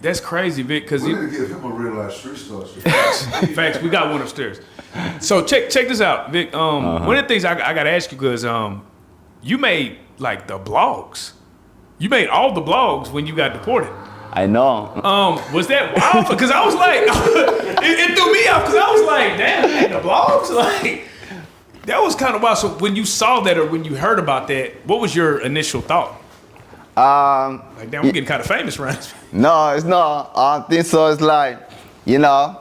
That's crazy, Vic. Because we need to give him a real life street star. Facts. We got one upstairs. So check this out, Vic. One of the things I gotta ask you because you made like the blogs. You made all the blogs when you got deported. I know. Was that wild? Because I was like, it threw me off because I was like, damn, man, the blogs? Like, that was kind of wild. So when you saw that or when you heard about that, what was your initial thought? Like, damn, we're getting kind of famous, right? No, it's not. I think so. It's like, you know,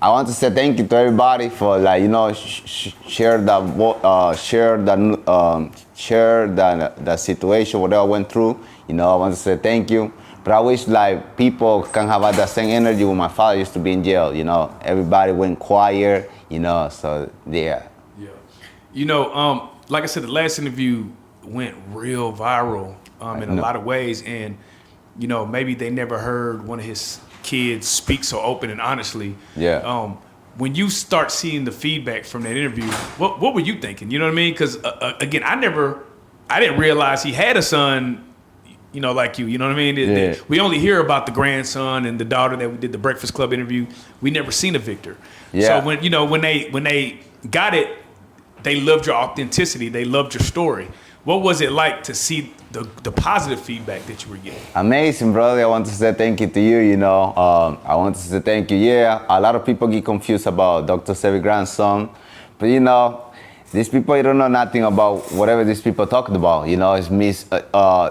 I want to say thank you to everybody for like, you know, share the situation, whatever I went through. You know, I want to say thank you. But I wish like people can have that same energy when my father used to be in jail. You know, everybody went quiet. You know, so yeah. Yeah. You know, like I said, the last interview went real viral in a lot of ways, and you know, maybe they never heard one of his kids speak so open and honestly. Yeah. When you start seeing the feedback from that interview, what were you thinking? You know what I mean? Because again, I didn't realize he had a son. You know, like you know what I mean? Yeah. We only hear about the grandson and the daughter that we did the Breakfast Club interview. We never seen a Victor. Yeah. So when they got it, they loved your authenticity. They loved your story. What was it like to see the positive feedback that you were getting? Amazing, brother. I want to say thank you to you, you know. I want to say thank you. Yeah, a lot of people get confused about Dr. Sebi's grandson. But, you know, these people, you don't know nothing about whatever these people talked about. You know, it's me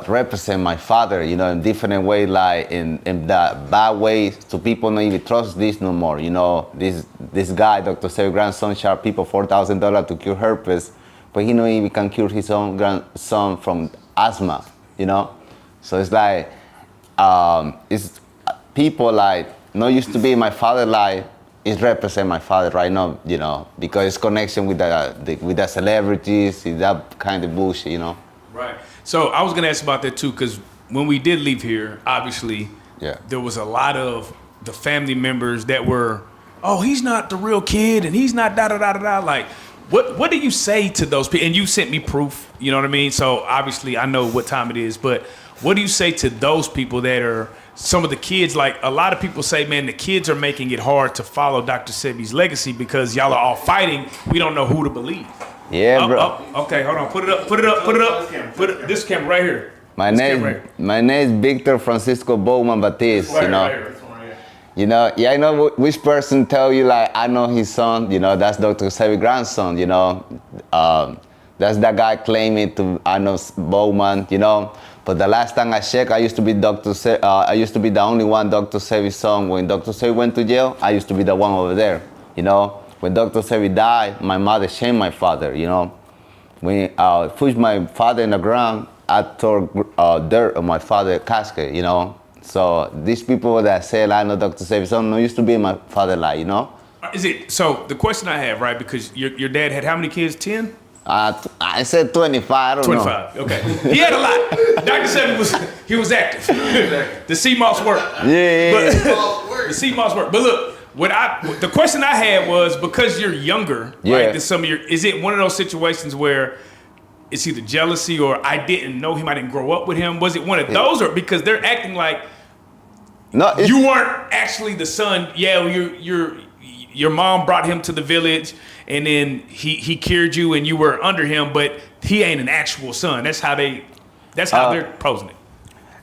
represent my father, you know, in different way, like in the bad ways, so people don't even trust this no more. You know, this guy, Dr. Sebi's grandson, charged people $4,000 to cure herpes, but he don't even can cure his own grandson from asthma, you know? So it's like, it's people like, not used to be my father like, it represent my father right now, you know, because it's connection with the celebrities, that kind of bullshit, you know? Right. So I was gonna ask about that too, because when we did leave here, obviously, there was a lot of the family members that were, oh, he's not the real kid, and he's not da-da-da-da-da, like, what do you say to those people? And you sent me proof, you know what I mean? So obviously I know what time it is, but what do you say to those people that are some of the kids? Like a lot of people say, man, the kids are making it hard to follow Dr. Sebi's legacy because y'all are all fighting. We don't know who to believe. Yeah, bro. Okay, hold on. Put it up. This camera right here. My name is Victor Francisco Bowman Batiste, you know. Right. You know, yeah, I know which person tell you like I know his son. You know, that's Dr. Sebi's grandson. You know, that's that guy claiming to I know Bowman. You know, but the last time I checked, I used to be I used to be the only one Dr. Sebi's son. When Dr. Sebi went to jail, I used to be the one over there. You know, when Dr. Sebi died, my mother shamed my father. You know, when I pushed my father in the ground, I tore dirt on my father's casket. You know. So these people that say I know Dr. Sebi's son used to be my father like, you know? Is it, so the question I have, right, because your dad had how many kids, 10? I said 25, I don't know. 25, okay. He had a lot. Dr. Sebi was active. The CMOS worked. Yeah. The CMOS worked. But look, the question I had was, because you're younger, right, than some of is it one of those situations where it's either jealousy or I didn't know him, I didn't grow up with him? Was it one of those, or because they're acting like you weren't actually the son? Yeah, your mom brought him to the village, and then he cured you, and you were under him, but he ain't an actual son. That's how they're posing it.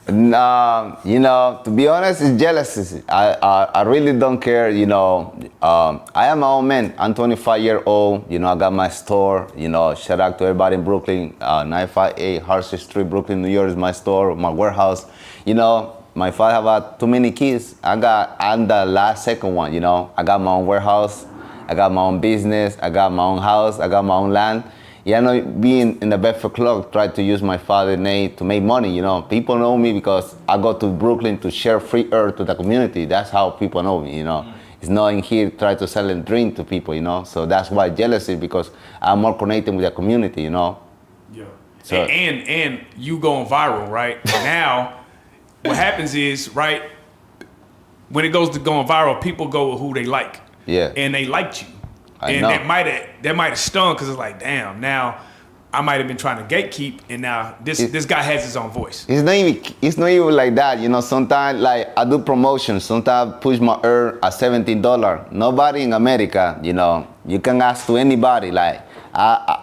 You know, to be honest, it's jealousy. I really don't care, you know. I am my own man. I'm 25-year-old. You know, I got my store. You know, shout out to everybody in Brooklyn. 958 Harshey Street, Brooklyn, New York is my store, my warehouse. You know, my father have too many kids. I'm the second one, you know. I got my own warehouse. I got my own business. I got my own house. I got my own land. Yeah, I know being in the Bedford Club, try to use my father's name to make money, you know. People know me because I go to Brooklyn to share free air to the community. That's how people know me, you know. It's not in here try to sell a drink to people, you know. So that's why jealousy, because I'm more connected with the community, you know. Yeah. So, and you going viral, right? Now, what happens is, right, when it goes to going viral, people go with who they like. Yeah. And they liked you. I and know. that might have stung, because it's like, damn, now I might have been trying to gatekeep, and now this guy has his own voice. It's not even like that, you know. Sometimes like I do promotions. Sometimes I push my earn at $17. Nobody in America, you know, you can ask to anybody. Like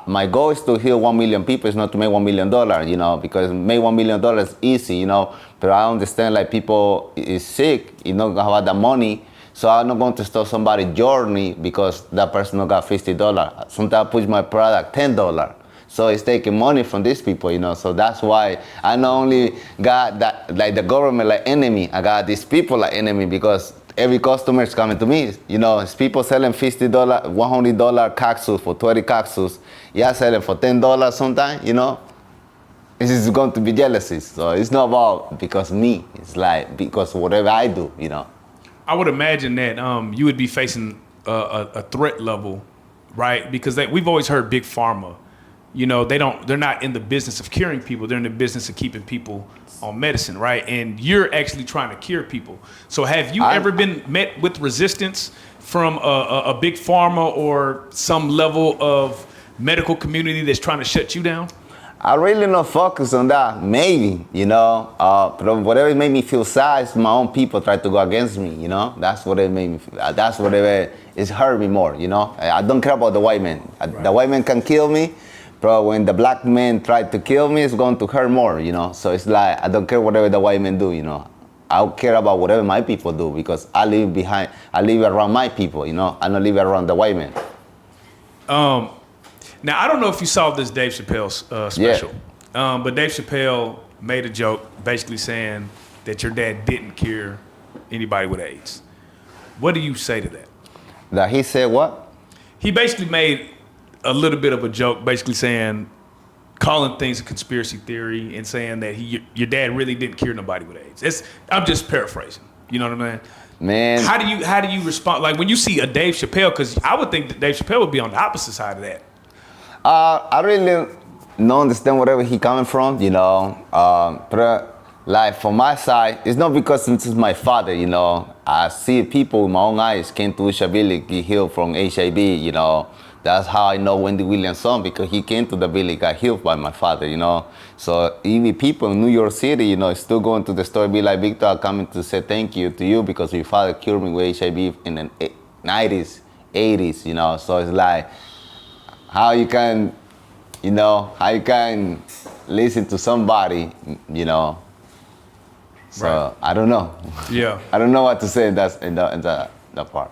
my goal is to heal 1 million people. It's not to make $1 million, you know, because make $1 million is easy, you know. But I understand like people is sick, you know, have the money. So I'm not going to stop somebody's journey because that person not got $50. Sometimes I push my product $10. So it's taking money from these people, you know. So that's why I not only got that like the government like enemy, I got these people like enemy because every customer is coming to me. You know, it's people selling $50, $100 capsules for 20 capsules. Yeah, selling for $10 sometimes, you know. This is going to be jealousy. So it's not about because me. It's like because whatever I do, you know. I would imagine that you would be facing a threat level, right? Because we've always heard big pharma. You know, they're not in the business of curing people. They're in the business of keeping people on medicine, right? And you're actually trying to cure people. So have you ever been met with resistance from a big pharma or some level of medical community that's trying to shut you down? I really not focus on that. Maybe, you know, but whatever made me feel sad is my own people try to go against me, you know. That's what it made me feel. That's what it's hurt me more, you know. I don't care about the white man. Right. The white man can kill me. Bro, when the black man tried to kill me, it's going to hurt more, you know? So it's like, I don't care whatever the white men do, you know? I don't care about whatever my people do because I live around my people, you know? I don't live around the white man. Now, I don't know if you saw this Dave Chappelle special, but Dave Chappelle made a joke basically saying that your dad didn't cure anybody with AIDS. What do you say to that? That he said what? He basically made a little bit of a joke, basically saying, calling things a conspiracy theory and saying that your dad really didn't cure nobody with AIDS. I'm just paraphrasing. You know what I mean? Man. How do you respond? Like when you see a Dave Chappelle, because I would think that Dave Chappelle would be on the opposite side of that. I really don't understand wherever he coming from, you know. But like from my side, it's not because this is my father, you know. I see people with my own eyes came to Village, get healed from HIV, you know. That's how I know Wendy Williams' son, because he came to the village, got healed by my father, you know. So even people in New York City, you know, still going to the store, be like, Victor, I'm coming to say thank you to you because your father cured me with HIV in the 90s, 80s, you know. So it's like, how you can listen to somebody, you know. So right. I don't know. Yeah. I don't know what to say in that part.